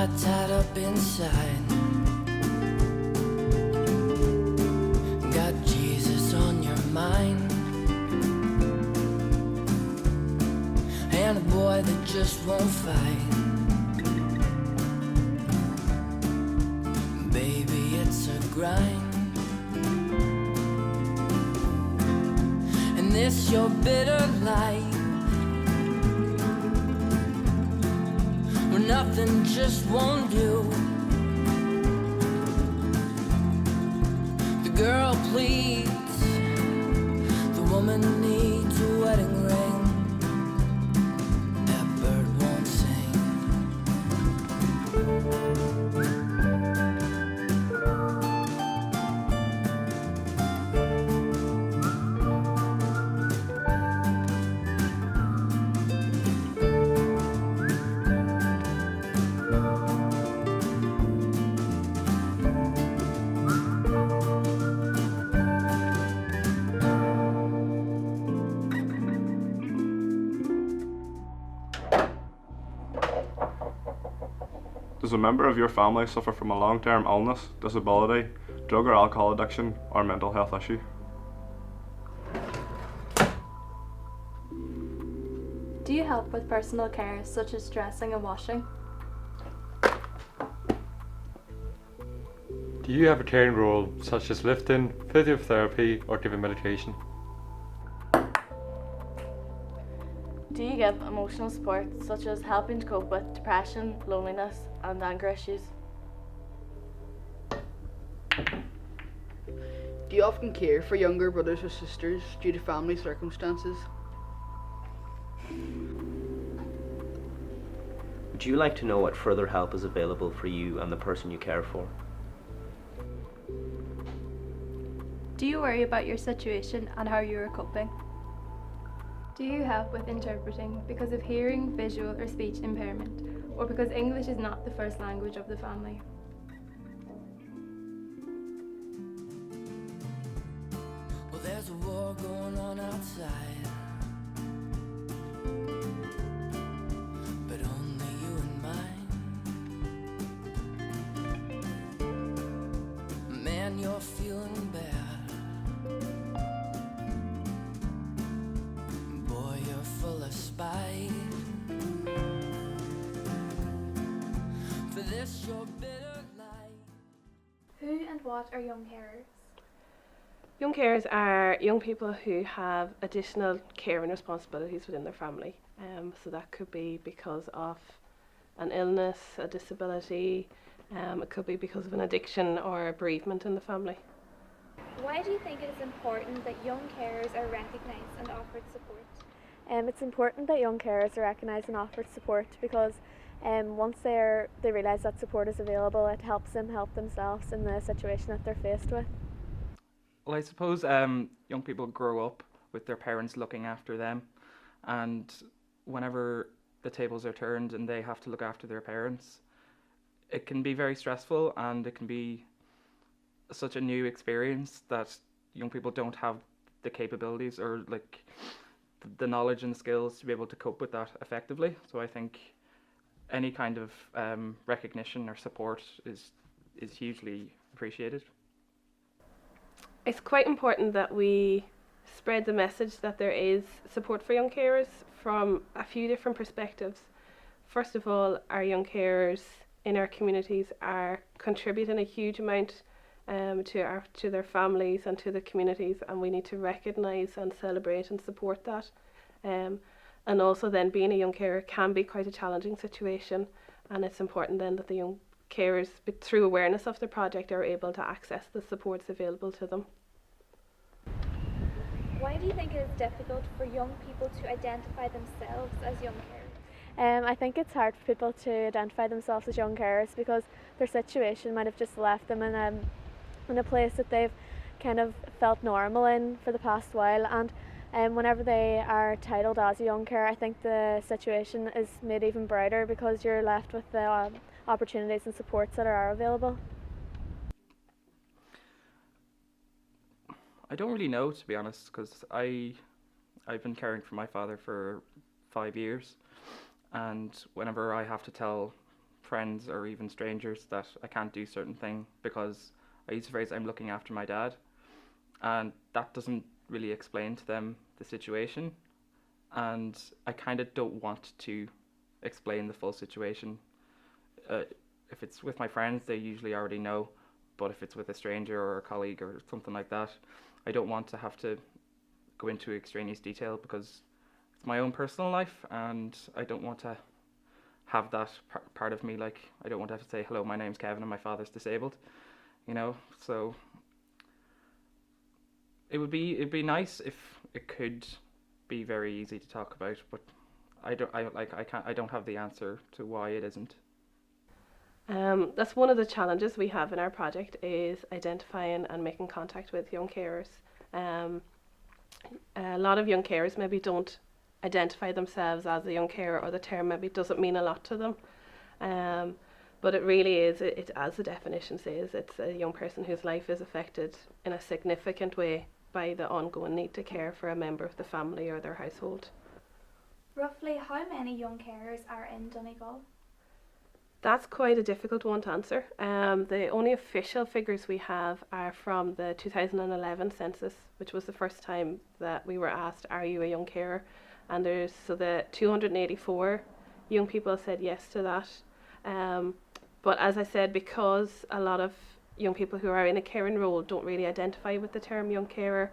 got tied up inside. Got Jesus on your mind. And a boy that just won't fight. Baby, it's a grind. And this your bitter life, where nothing just won't do. The girl pleads, the woman needs a wedding ring. That bird won't sing. Does a member of your family suffer from a long-term illness, disability, drug or alcohol addiction, or mental health issue? Do you help with personal care such as dressing and washing? Do you have a caring role such as lifting, physiotherapy, or giving medication? Do you give emotional support such as helping to cope with depression, loneliness and anger issues? Do you often care for younger brothers or sisters due to family circumstances? Would you like to know what further help is available for you and the person you care for? Do you worry about your situation and how you are coping? Do you help with interpreting because of hearing, visual or speech impairment, or because English is not the first language of the family? Well, there's a war going on outside, but only you and mine. Man, you're feeling bad. Boy, you're full of spite. For this your bitter life. Who and what are young carers? Young carers are young people who have additional care and responsibilities within their family. So that could be because of an illness, a disability, it could be because of an addiction or a bereavement in the family. Why do you think it is important that young carers are recognised and offered support? It's important that young carers are recognised and offered support because once they realise that support is available, it helps them help themselves in the situation that they're faced with. Well, I suppose young people grow up with their parents looking after them, and whenever the tables are turned and they have to look after their parents, it can be very stressful, and it can be such a new experience that young people don't have the capabilities or like the knowledge and skills to be able to cope with that effectively. So I think any kind of recognition or support is hugely appreciated. It's quite important that we spread the message that there is support for young carers from a few different perspectives. First of all, our young carers in our communities are contributing a huge amount to their families and to the communities, and we need to recognise and celebrate and support that. And also then being a young carer can be quite a challenging situation, and it's important then that the young carers, through awareness of the project, are able to access the supports available to them. Why do you think it is difficult for young people to identify themselves as young carers? I think it's hard for people to identify themselves as young carers because their situation might have just left them in a place that they've kind of felt normal in for the past while, and whenever they are titled as a young carer, I think the situation is made even brighter because you're left with the opportunities and supports that are available. I don't really know, to be honest, because I've been caring for my father for 5 years, and whenever I have to tell friends or even strangers that I can't do certain thing because I use the phrase I'm looking after my dad, and that doesn't really explain to them the situation, and I kind of don't want to explain the full situation. If it's with my friends, they usually already know, but if it's with a stranger or a colleague or something like that, I don't want to have to go into extraneous detail because it's my own personal life, and I don't want to have that part of me, like I don't want to have to say, hello, my name's Kevin and my father's disabled, you know. So it'd be nice if it could be very easy to talk about, but I don't have the answer to why it isn't. That's one of the challenges we have in our project, is identifying and making contact with young carers. A lot of young carers maybe don't identify themselves as a young carer, or the term maybe doesn't mean a lot to them. But it really is, it as the definition says, it's a young person whose life is affected in a significant way by the ongoing need to care for a member of the family or their household. Roughly how many young carers are in Donegal? That's quite a difficult one to answer. The only official figures we have are from the 2011 census, which was the first time that we were asked, are you a young carer? And the 284 young people said yes to that. But as I said, because a lot of young people who are in a caring role don't really identify with the term young carer,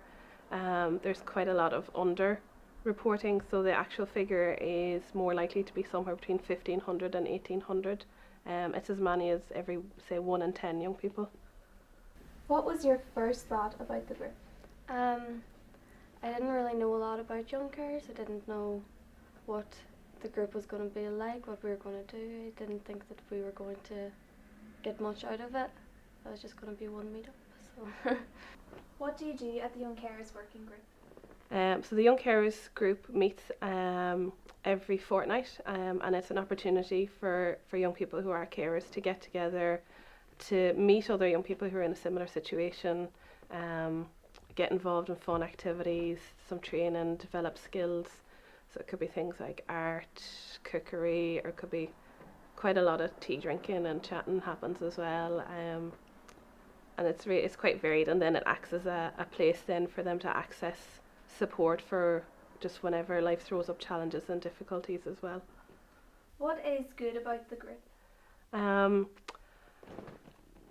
there's quite a lot of under reporting, so the actual figure is more likely to be somewhere between 1,500 and 1,800. It's as many as every, say, 1 in 10 young people. What was your first thought about the group? I didn't really know a lot about young carers. I didn't know what the group was going to be like, what we were going to do. I didn't think that we were going to get much out of it. It was just going to be one meetup. So. What do you do at the Young Carers Working Group? So the Young Carers Group meets every fortnight, and it's an opportunity for young people who are carers to get together, to meet other young people who are in a similar situation, get involved in fun activities, some training, develop skills. So it could be things like art, cookery, or it could be quite a lot of tea drinking and chatting happens as well. And it's quite varied, and then it acts as a place then for them to access support for just whenever life throws up challenges and difficulties as well. What is good about the group?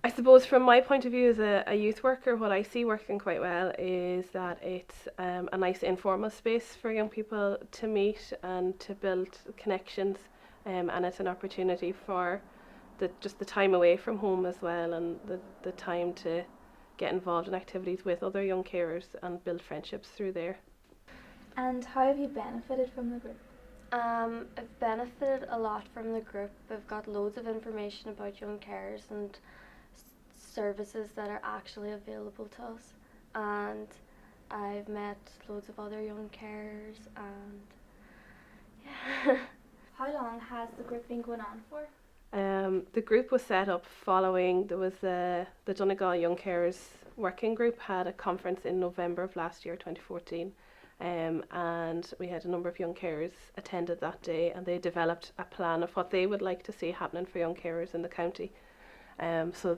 I suppose from my point of view as a youth worker, what I see working quite well is that it's a nice informal space for young people to meet and to build connections, and it's an opportunity for just the time away from home as well, and the time to get involved in activities with other young carers and build friendships through there. And how have you benefited from the group? I've benefited a lot from the group. I've got loads of information about young carers and services that are actually available to us, and I've met loads of other young carers, and yeah. How long has the group been going on for? The group was set up following, there was the Donegal Young Carers Working Group had a conference in November of last year, 2014, and we had a number of young carers attended that day, and they developed a plan of what they would like to see happening for young carers in the county. So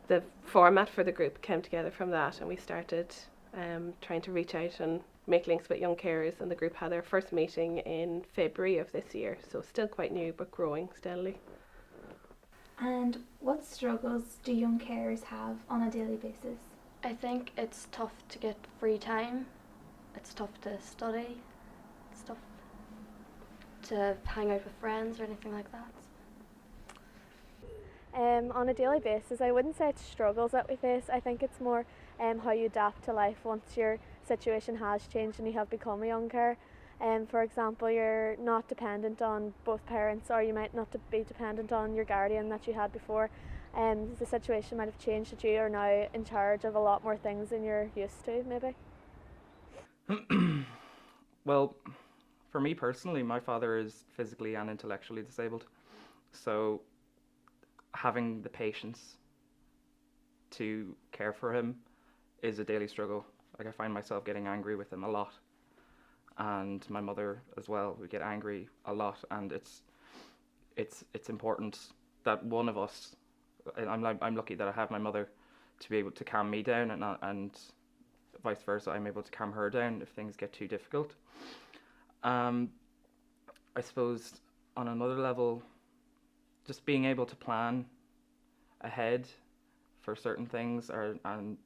the format for the group came together from that, and we started trying to reach out and make links with young carers, and the group had their first meeting in February of this year, so still quite new but growing steadily. And what struggles do young carers have on a daily basis? I think it's tough to get free time, it's tough to study, it's tough to hang out with friends or anything like that. On a daily basis, I wouldn't say it's struggles that we face. I think it's more how you adapt to life once your situation has changed and you have become a young carer. For example, you're not dependent on both parents, or you might not be dependent on your guardian that you had before. The situation might have changed, that you are now in charge of a lot more things than you're used to, maybe. Well, for me personally, my father is physically and intellectually disabled, so having the patience to care for him is a daily struggle. Like, I find myself getting angry with him a lot, and my mother as well. We get angry a lot, and it's important that one of us, I'm lucky that I have my mother to be able to calm me down, and vice versa, I'm able to calm her down if things get too difficult. I suppose on another level, just being able to plan ahead for certain things, and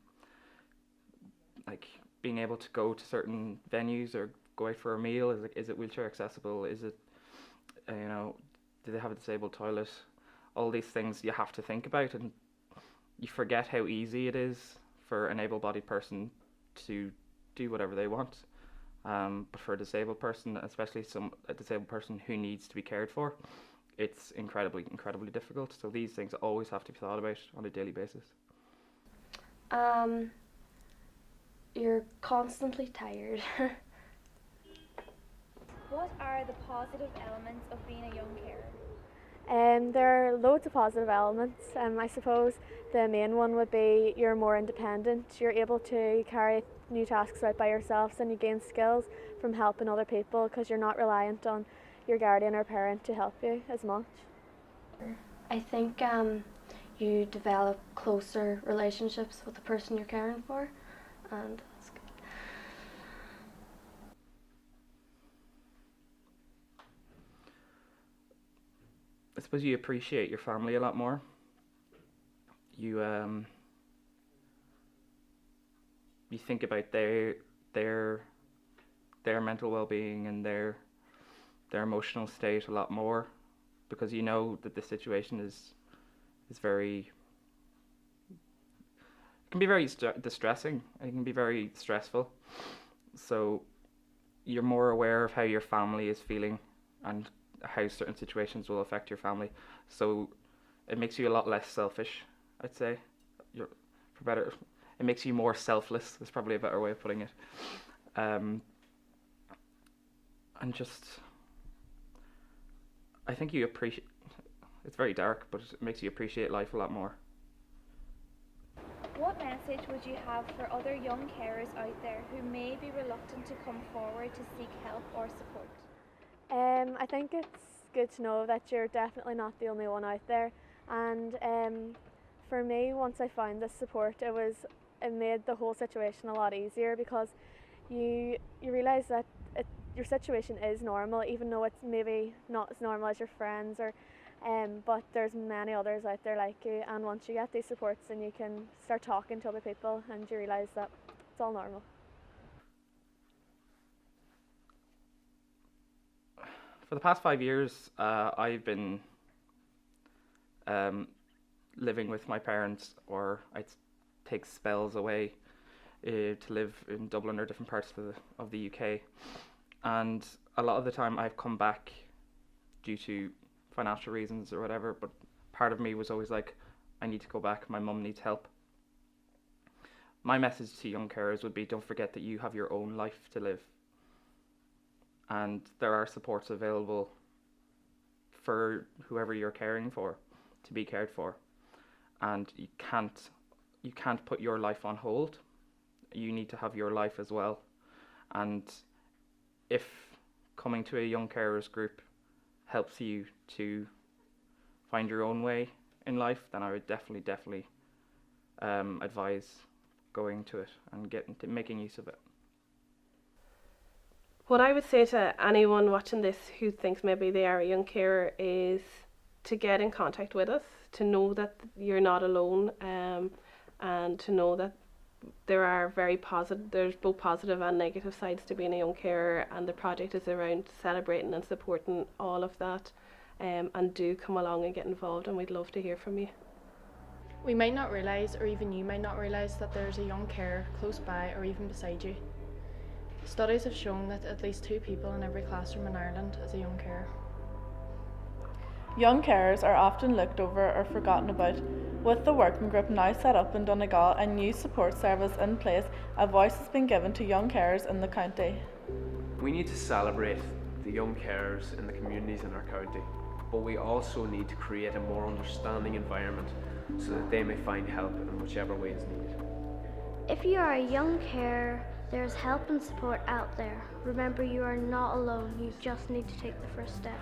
like being able to go to certain venues or go out for a meal. Is it wheelchair accessible? Is it, do they have a disabled toilet? All these things you have to think about, and you forget how easy it is for an able-bodied person to do whatever they want. But for a disabled person, especially a disabled person who needs to be cared for, it's incredibly difficult. So these things always have to be thought about on a daily basis. You're constantly tired. What are the positive elements of being a young carer? There are loads of positive elements. I suppose the main one would be you're more independent. You're able to carry new tasks out by yourselves, and you gain skills from helping other people because you're not reliant on your guardian or parent to help you as much. I think you develop closer relationships with the person you're caring for, and that's good. I suppose you appreciate your family a lot more. You think about their mental well-being and their emotional state a lot more, because you know that the situation is very, it can be very distressing, and it can be very stressful. So you're more aware of how your family is feeling and how certain situations will affect your family. So it makes you a lot less selfish, I'd say. It makes you more selfless, is probably a better way of putting it. And just, I think you appreciate, it's very dark, but it makes you appreciate life a lot more. What message would you have for other young carers out there who may be reluctant to come forward to seek help or support? I think it's good to know that you're definitely not the only one out there, and for me, once I found this support, it made the whole situation a lot easier, because you realise that your situation is normal, even though it's maybe not as normal as your friends, but there's many others out there like you, and once you get these supports, then you can start talking to other people and you realise that it's all normal. For the past 5 years, I've been living with my parents, or I'd take spells away to live in Dublin or different parts of the UK. And a lot of the time I've come back due to financial reasons or whatever, but part of me was always like, I need to go back, my mum needs help. My message to young carers would be, don't forget that you have your own life to live. And there are supports available for whoever you're caring for to be cared for. And you can't put your life on hold. You need to have your life as well. And if coming to a young carers group helps you to find your own way in life, then I would definitely advise going to it and making use of it. What I would say to anyone watching this who thinks maybe they are a young carer is to get in contact with us, to know that you're not alone, and to know that there's both positive and negative sides to being a young carer, and the project is around celebrating and supporting all of that, and do come along and get involved, and we'd love to hear from you. We might not realise, or even you might not realise, that there's a young carer close by or even beside you. Studies have shown that at least 2 people in every classroom in Ireland is a young carer. Young carers are often looked over or forgotten about. With the working group now set up in Donegal and new support service in place, a voice has been given to young carers in the county. We need to celebrate the young carers in the communities in our county, but we also need to create a more understanding environment so that they may find help in whichever way is needed. If you are a young carer, there's help and support out there. Remember, you are not alone. You just need to take the first step.